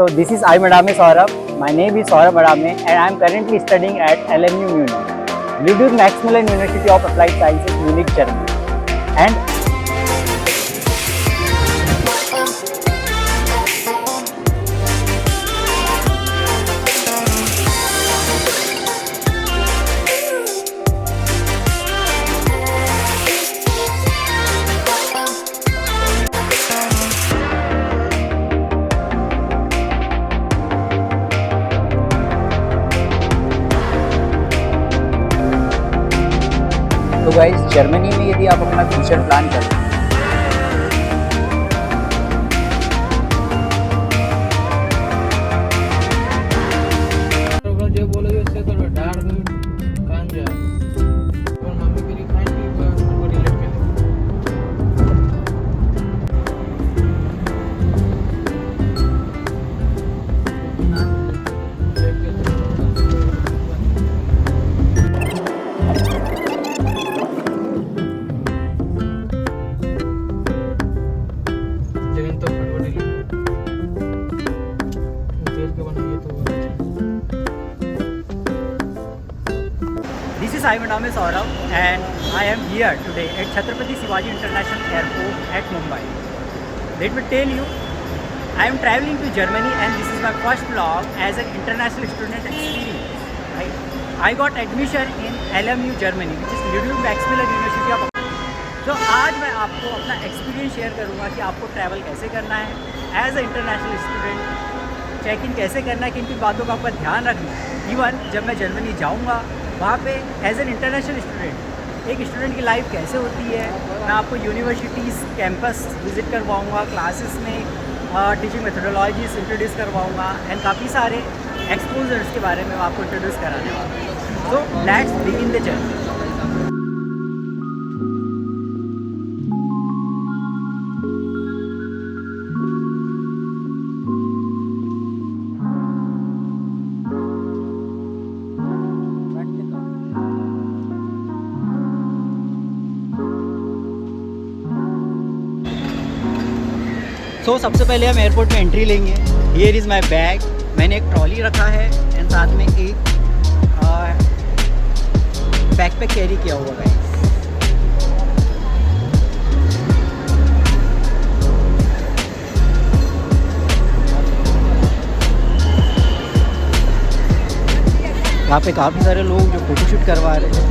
So this is I Madame Saurabh. My name is Saurabh Madame and I am currently studying at LMU Munich, Ludwig Maximilian University of Applied Sciences, Munich, Germany. And तो guys, Germany में यदि आप अपना future plan कर रहे हैं जो बोलोगे उससे तो डार दूं कान जा और मम्मी मेरी खाएंगी वो रिलेट कर जमीन तो फटफटी तेल के बनाइए तो This is I Madame Saurabh and I am here today at Chhatrapati Shivaji International Airport at Mumbai. Let me tell you, I am traveling to Germany and this is my first vlog as an international student experience. I got admission in LMU Germany, which is Ludwig Maximilian University of. तो आज मैं आपको अपना experience share करूंगा कि आपको travel कैसे करना है as a international student, check in कैसे करना है, किन किन बातों का आपका ध्यान रखना है। इवन जब मैं जर्मनी जाऊंगा वहाँ पे एज एन इंटरनेशनल स्टूडेंट एक स्टूडेंट की लाइफ कैसे होती है, मैं आपको यूनिवर्सिटीज़ कैंपस विज़िट करवाऊँगा, क्लासेस में टीचिंग मेथोडोलॉजीज इंट्रोड्यूस करवाऊँगा एंड काफ़ी सारे एक्सपोजर्स के बारे में मैं आपको इंट्रोड्यूस कराने वाला हूँ। So let's begin the journey. तो सबसे पहले हम एयरपोर्ट में एंट्री लेंगे। हियर इज़ माई बैग, मैंने एक ट्रॉली रखा है एंड साथ में एक बैकपैक कैरी किया हुआ है। यहाँ पे काफ़ी सारे लोग जो फोटोशूट करवा रहे हैं।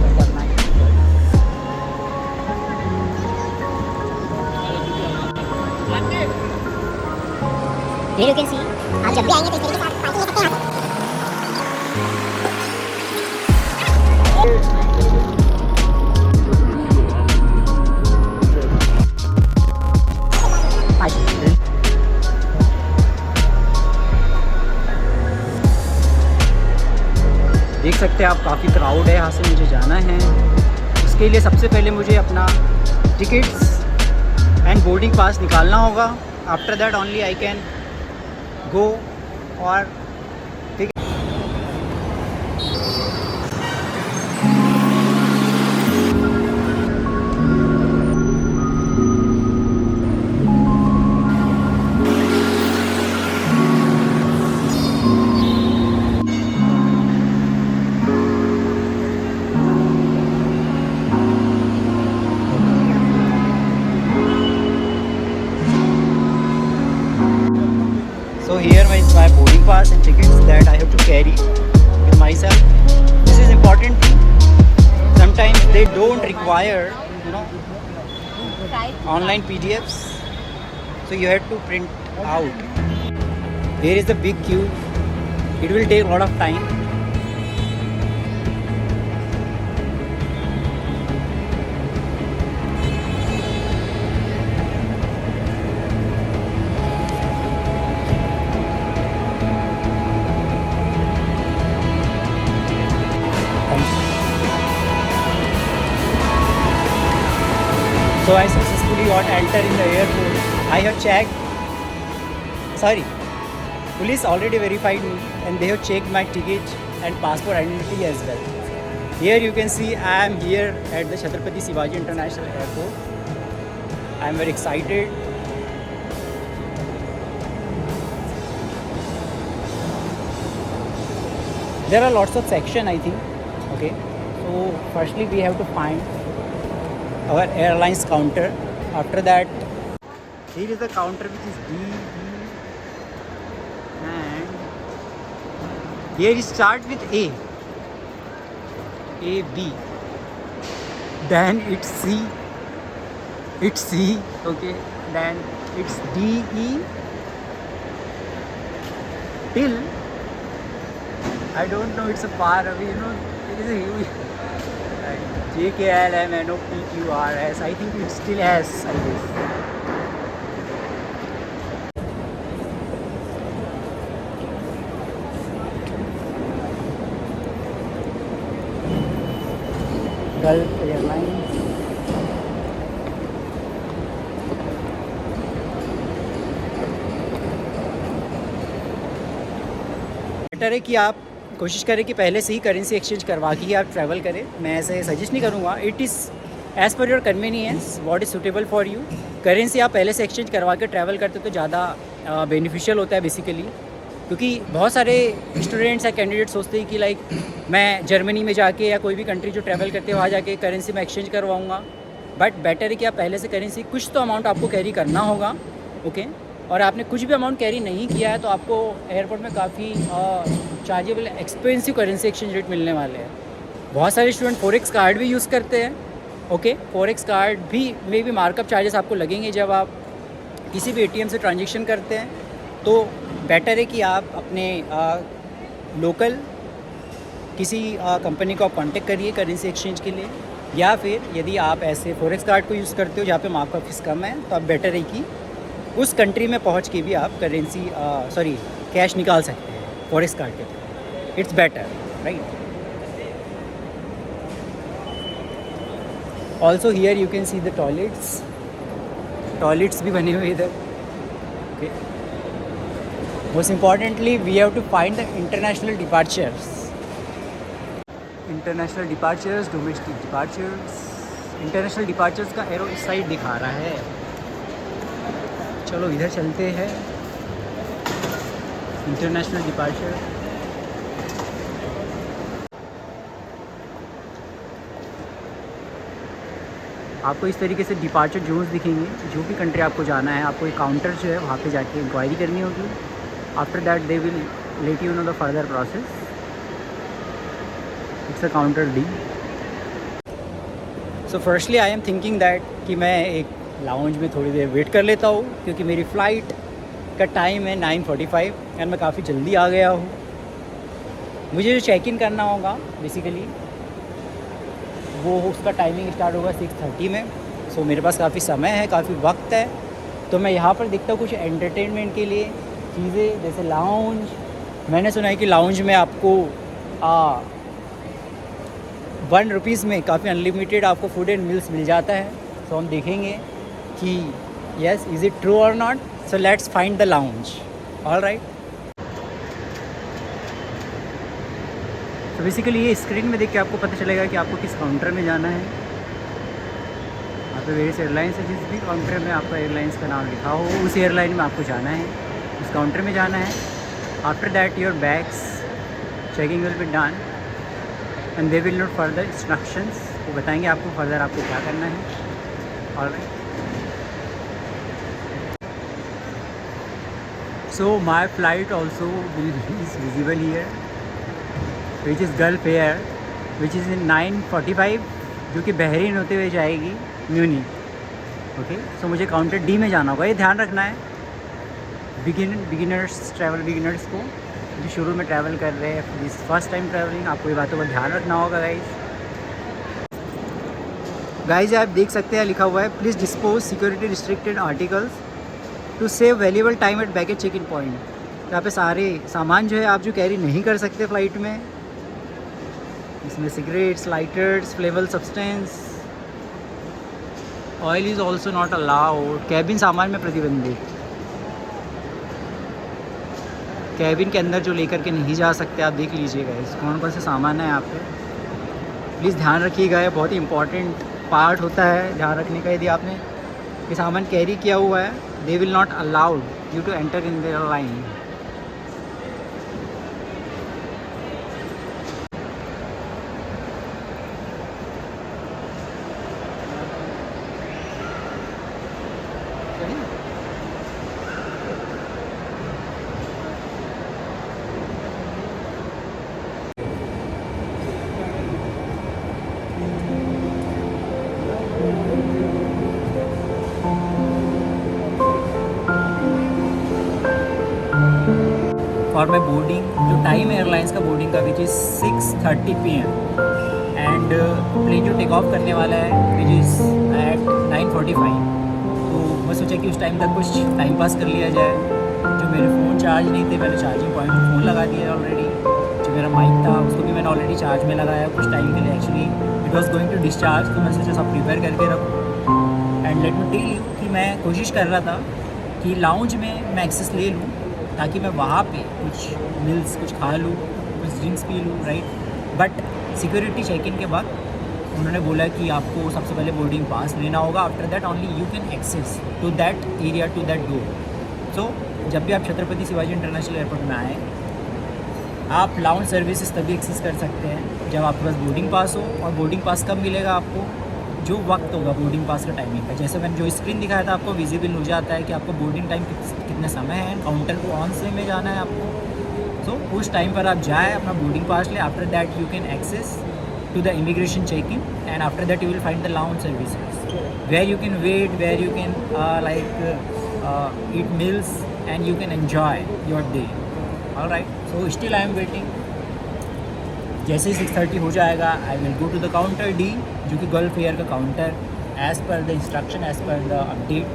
Here you can see, आप जब भी आएंगे तो इस तरीके से आप पार्टी ले सकते हैं। देख सकते हैं आप, काफ़ी क्राउड है। यहाँ से मुझे जाना है, उसके लिए सबसे पहले मुझे अपना टिकट्स एंड बोर्डिंग पास निकालना होगा। After that only I can go और So here is my boarding pass and tickets that I have to carry with myself. This is important thing. Sometimes they don't require, online PDFs, so you have to print out. There is a big queue. It will take a lot of time. So I successfully got enter in the airport. I have checked. Sorry, police already verified me and they have checked my ticket and passport identity as well. Here you can see I am here at the Chhatrapati Shivaji International Airport. I am very excited There are lots of section, I think. Okay. So firstly, we have to find our airline's counter. After that, here is the counter which is D, and here it start with A, B. Then it's C. Okay. Then it's D, E till I don't know. It's a far away. You know, it is a huge. J, K, L, M, N, O, P, Q, R, S. I think it's still S, I guess. Gulf Airlines. Better है कि आप कोशिश करें कि पहले से ही currency exchange करवा के ही आप ट्रैवल करें. मैं ऐसे सजेस्ट नहीं करूँगा. It is as per your convenience what is suitable for you. Currency आप पहले से एक्सचेंज करवा के ट्रैवल करते तो ज़्यादा बेनिफिशियल होता है बेसिकली. क्योंकि बहुत सारे स्टूडेंट्स या कैंडिडेट सोचते हैं कि लाइक मैं जर्मनी में जाके या कोई भी कंट्री जो ट्रैवल करते हैं वहाँ जाके करेंसी में एक्सचेंज करवाऊँगा. बट बेटर है कि आप पहले से करेंसी कुछ तो अमाउंट आपको कैरी करना होगा. ओके. और आपने कुछ भी अमाउंट कैरी नहीं किया है तो आपको एयरपोर्ट में काफ़ी chargeable expensive currency exchange rate मिलने वाले हैं. बहुत सारे स्टूडेंट फॉरेक्स कार्ड भी यूज़ करते हैं. ओके. फॉरेक्स कार्ड भी में भी मार्कअप चार्जेस आपको लगेंगे जब आप किसी भी एटीएम से ट्रांजेक्शन करते हैं. तो बेटर है कि आप अपने लोकल किसी कंपनी को आप कांटेक्ट करिए करेंसी एक्सचेंज के लिए. या फिर यदि आप ऐसे फॉरेक्स कार्ड को यूज़ करते हो जहाँ पे मार्कअप फीस कम है तो आप बेटर है कि उस कंट्री में पहुँच के भी आप करेंसी कैश निकाल सकते हैं फॉरेक्स कार्ड के through. It's better, right. Also here you can see the toilets भी बने हुए इधर. Okay. Most importantly we have to find the international departures, domestic departures. International departures का एरो इस साइड दिखा रहा है. चलो इधर चलते हैं. International departure. आपको इस तरीके से डिपार्चर जोन्स दिखेंगे. जो भी कंट्री आपको जाना है आपको एक काउंटर जो है वहाँ पे जाके इंक्वायरी करनी होगी. After that they will let you know the further process. It's a counter D. So firstly I am thinking that कि मैं एक लाउंज में थोड़ी देर वेट कर लेता हूँ क्योंकि मेरी फ़्लाइट का टाइम है 9:45 एंड मैं काफ़ी जल्दी आ गया हूँ. मुझे जो चेक इन करना होगा बेसिकली वो उसका टाइमिंग स्टार्ट होगा 6:30 में. सो मेरे पास काफ़ी समय है, काफ़ी वक्त है. तो मैं यहाँ पर देखता हूँ कुछ एंटरटेनमेंट के लिए चीज़ें जैसे लाउंज. मैंने सुना है कि लाउंज में आपको 1 रुपीज़ में काफ़ी अनलिमिटेड आपको फूड एंड मिल्स मिल जाता है. सो हम देखेंगे कि यस इज़ इट ट्रू और not. So let's find the lounge. All right. तो बेसिकली ये स्क्रीन में देख के आपको पता चलेगा कि आपको किस काउंटर में जाना है. यहाँ पे वेरियस एयरलाइंस है. जिस भी काउंटर में आपका एयरलाइंस का नाम लिखा हो उस एयरलाइन में आपको जाना है, उस काउंटर में जाना है. After that your bags checking will be done and they will note further instructions. वो बताएंगे आपको फर्दर आपको क्या करना है. Alright. So my flight also is visible here which is gulf air which is in 9:45 जो कि बहरीन होते हुए जाएगी म्यूनिख. ओके. सो मुझे काउंटर डी में जाना होगा. ये ध्यान रखना है ट्रैवल बिगिनर्स को जो शुरू में ट्रैवल कर रहे हैं, दिस फर्स्ट टाइम ट्रैवलिंग. आपको ये बातों का ध्यान रखना होगा गाइज. आप देख सकते हैं लिखा हुआ है please dispose security restricted articles to save valuable time at baggage check in point. यहाँ पे सारे सामान जो है आप जो कैरी नहीं कर सकते फ़्लाइट में. इसमें सिगरेट्स, लाइटर्स, फ्लेवल substance, oil is also not allowed. Cabin सामान में प्रतिबंधित. कैबिन के अंदर जो लेकर के नहीं जा सकते आप देख लीजिएगा कौन कौन से सामान है यहाँ पे. प्लीज़ ध्यान रखिएगा. ये बहुत ही इंपॉर्टेंट पार्ट होता है ध्यान रखने का. यदि आपने ये सामान कैरी किया हुआ है they will not allowed you to enter in their line. For my boarding, जो टाइम है एयरलाइंस का बोर्डिंग का which is 6:30 PM and plane जो टेक ऑफ करने वाला है विच इज़ एट 9:45। तो मैं सोचा कि उस टाइम तक कुछ टाइम पास कर लिया जाए। जो मेरे फ़ोन चार्ज नहीं थे, मैंने चार्जिंग पॉइंट पर फ़ोन लगा दिया ऑलरेडी। जो मेरा माइक था उसको भी मैंने ऑलरेडी चार्ज में लगाया कुछ टाइम के लिए। Actually it was going to discharge, तो मैं सोचा सब प्रिपेयर करके रखूँ। And let me tell you कि मैं कोशिश कर रहा था कि लाउंज में मैं एक्सेस ले लूँ ताकि मैं वहाँ पे कुछ मिल्स कुछ खा लूँ, कुछ ड्रिंक्स पी लूँ, right. But security check in के बाद उन्होंने बोला कि आपको सबसे पहले बोर्डिंग पास लेना होगा, after that only you can access to that area, to that door. So जब भी आप छत्रपति शिवाजी इंटरनेशनल एयरपोर्ट में आएँ, आप लाउंज सर्विसेज तभी एक्सेस कर सकते हैं जब आपके पास बोर्डिंग पास हो। और बोर्डिंग पास कब मिलेगा आपको? जो वक्त होगा बोर्डिंग पास का टाइमिंग का। जैसे मैंने जो स्क्रीन दिखाया था आपको विजिबल हो जाता है कि आपको बोर्डिंग टाइम कितने समय है, काउंटर को ऑन से में जाना है आपको। सो उस टाइम पर आप जाए, अपना बोर्डिंग पास ले, after that you can access to the immigration check-in, and after that you will find the lounge services where you can wait, where you can eat meals and you can enjoy your day. All right, so still I am waiting. जैसे 6:30 हो जाएगा I will go to the counter D, जो कि Gulf Air का counter, as per the instruction, as per the update,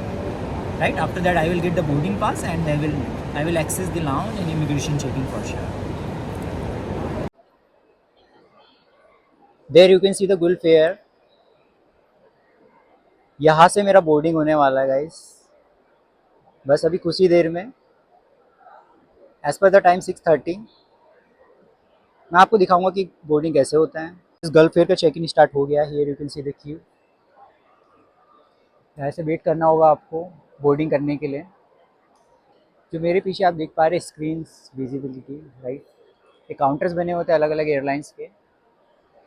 right. After that I will get the boarding pass and I will access the lounge and immigration checking for sure. There you can see the Gulf Air. यहाँ से मेरा boarding होने वाला है guys, बस अभी कुछ ही देर में। As per the time 6:30। मैं आपको दिखाऊंगा कि बोर्डिंग कैसे होता है। इस गल्फ एयर का चेक इन स्टार्ट हो गया है। Here you can see the Q. ऐसे वेट करना होगा आपको बोर्डिंग करने के लिए। जो मेरे पीछे आप देख पा रहे स्क्रीन विजिबिलिटी, राइट। ये काउंटर्स बने होते हैं अलग अलग एयरलाइंस के।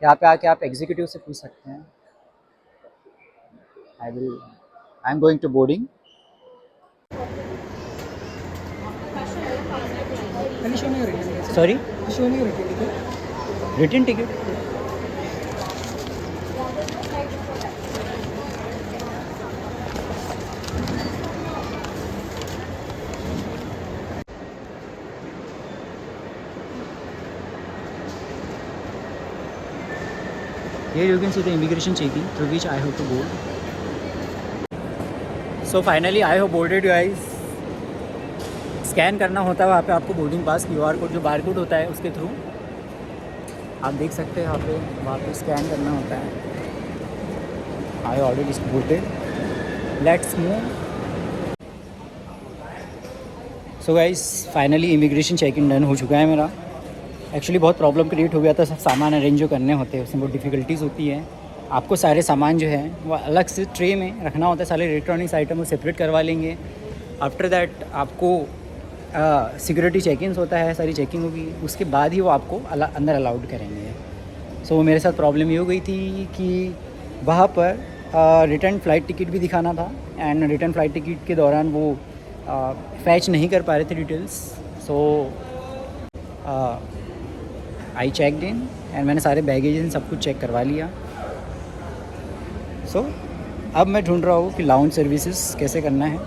यहाँ पे आके आप एग्जीक्यूटिव से पूछ सकते हैं। I am going to boarding. Sorry, return ticket. Here you can see the immigration checking through which I have to board. So finally I have boarded guys. Scan करना होता है वहाँ पे आपको बोर्डिंग पास, QR कोड जो bar code होता है उसके थ्रू आप देख सकते हैं। वहाँ पे स्कैन करना होता है। I already boarded, let's move. So guys finally immigration check in done हो चुका है मेरा। एक्चुअली बहुत प्रॉब्लम क्रिएट हो गया था, सब सामान अरेंज जो करने होते हैं उसमें बहुत डिफ़िकल्टीज़ होती है। आपको सारे सामान जो है वो अलग से ट्रे में रखना होता है, सारे इलेक्ट्रॉनिक्स आइटम वो सेपरेट करवा लेंगे। आफ्टर दैट आपको सिक्योरिटी चेक इन होता है, सारी चेकिंग होगी, उसके बाद ही वो आपको अंदर अलाउड करेंगे। सो मेरे साथ प्रॉब्लम ये हो गई थी कि वहाँ पर रिटर्न फ़्लाइट टिकट भी दिखाना था एंड रिटर्न फ़्लाइट टिकट के दौरान वो फैच नहीं कर पा रहे थे details. So I checked in and मैंने सारे बैगेज सब कुछ चेक करवा लिया। सो अब मैं ढूंढ रहा हूँ कि लाउंज सर्विसेज कैसे करना है।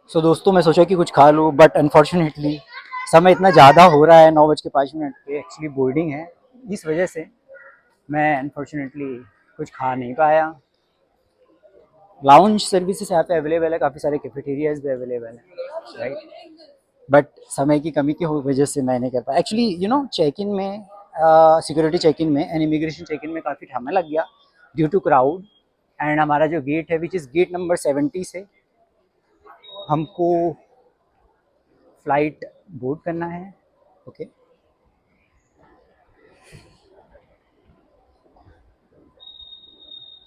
सो दोस्तों मैं सोचा कि कुछ खा लूँ, बट अनफॉर्चुनेटली समय इतना ज़्यादा हो रहा है, 9:05 पे एक्चुअली बोर्डिंग है, इस वजह से मैं अनफॉर्चुनेटली कुछ खा नहीं पाया। लाउंज सर्विसेज यहाँ पे अवेलेबल है, काफ़ी सारे कैफेटेरियाज भी अवेलेबल हैं, राइट। बट समय की कमी की वजह से मैं नहीं कर पाया। Actually you know check in में, सिक्योरिटी चेक इन में एंड इमिग्रेशन चेक इन में काफ़ी समय लग गया ड्यू टू क्राउड। एंड हमारा जो गेट है विच इज़ गेट नंबर 70 से हमको फ्लाइट बोर्ड करना है। ओके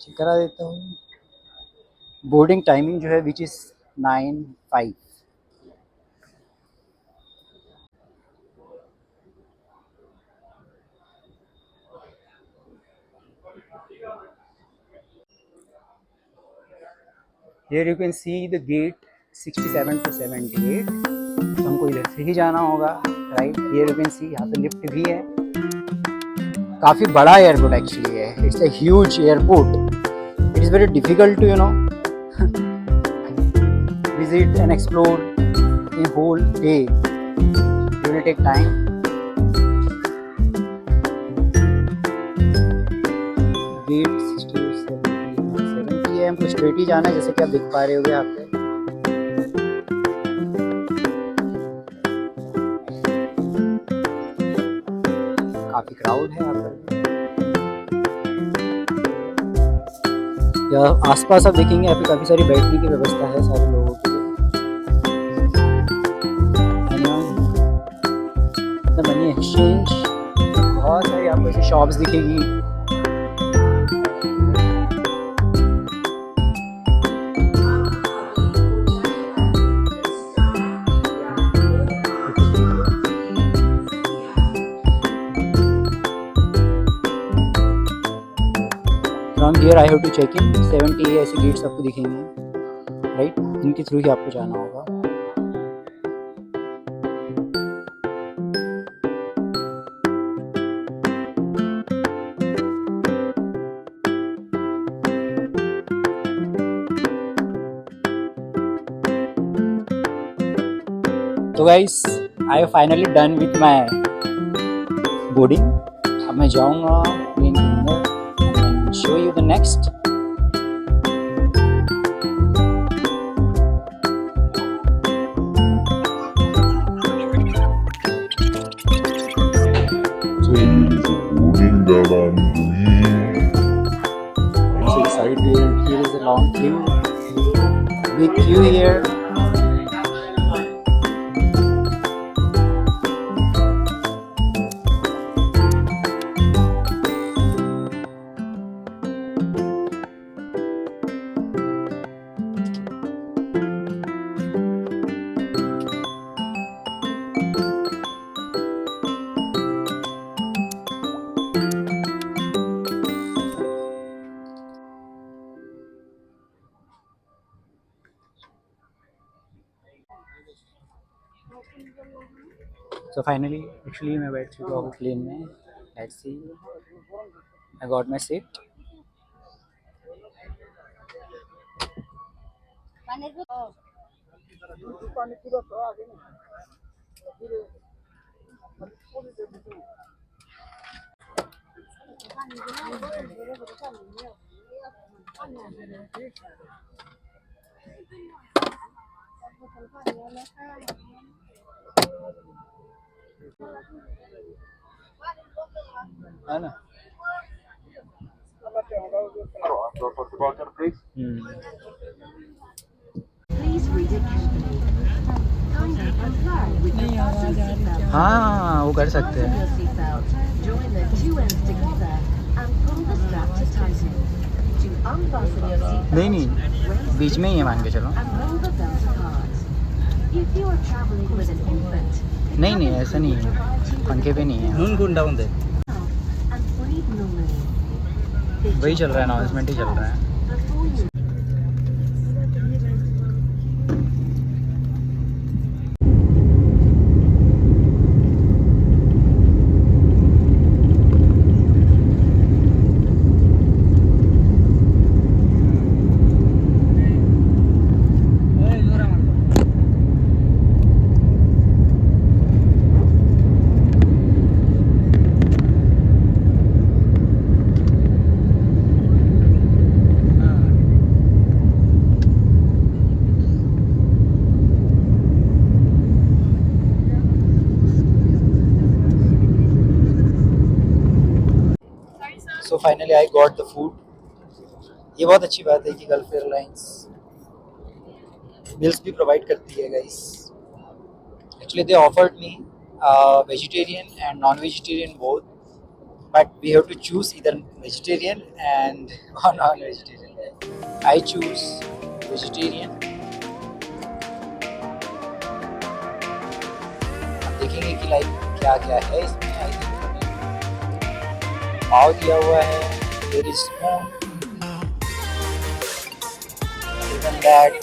चेक करा देता हूँ। बोर्डिंग टाइमिंग जो है which is 9:05। Here you can see the gate 67 to 78. तो हमको इधर से ही जाना होगा, राइट। हियर यू कैन सी यहाँ पे लिफ्ट भी है। काफ़ी बड़ा एयरपोर्ट एक्चुअली है, it's a huge airport. It is very difficult to visit and explore in whole day. It will take time. Gate 7 है, हमको स्ट्रेट ही जाना है, जैसे कि आप देख पा रहे होगे यहाँ पे। काफी क्राउड है यहाँ पर। यहाँ आसपास आप देखेंगे, यहाँ पे काफी सारी बैठने की व्यवस्था है सारे लोगों के लिए। मनी एक्सचेंज, बहुत सारी आपको ऐसी शॉप्स दिखेगी। From here I have to check in 70 ऐसे गेट्स आपको दिखेंगे, राइट। इनके थ्रू ही आपको जाना होगा। तो guys I have finally done with my boarding. अब मैं जाऊंगा प्लेन के अंदर and show you the next. So excited! Here is a long queue, big queue here. So finally, actually मैं बैठ चुका हूँ प्लेन में। Let's see, I got my seat. है ना? हाँ, वो कर सकते हैं। नहीं नहीं, बीच में ही है, मान के चलो। नहीं नहीं, ऐसा नहीं है, पंखे पे नहीं है। नून गुंडा दे, वही चल रहा है, अनाउंसमेंट ही चल रहा है। So finally I got the food. ये बहुत अच्छी बात है कि गल्फ एयरलाइंस मील्स भी प्रोवाइड करती है guys. Actually they offered me vegetarian and non-vegetarian both, but we have to choose either vegetarian and or non-vegetarian. I choose vegetarian. अब देखेंगे कि लाइक क्या क्या है इसमें। आई थिंक पाव दिया हुआ है, there is spoon, even that,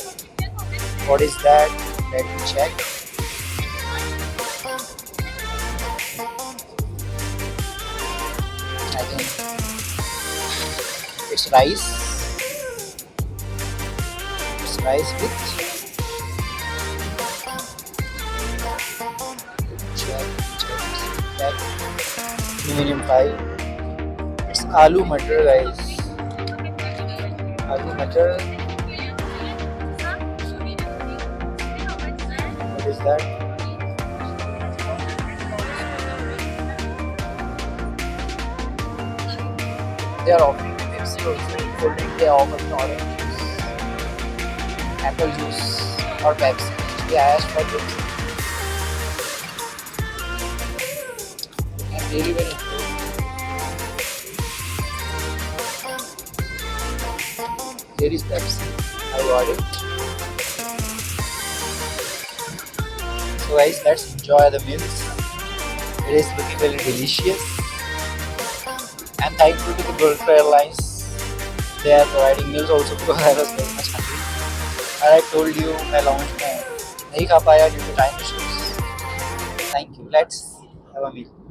what is that, let me check, I think it's rice. It's rice with that medium pie. It's aloo matar, guys. Aloo matar. What is that? They are offering Pepsi also. Cold drink they are offering orange juice, apple juice, or Pepsi. Actually, I asked for Pepsi. I'm really very impressed. Here is Pepsi. I got it. So guys, let's enjoy the meals. It is looking very delicious. I'm thankful to the Gulf Airlines. They are providing meals also because I was very much hungry. And I told you मैं launch में नहीं खा पाया due to time issues. Thank you. Let's have a meal.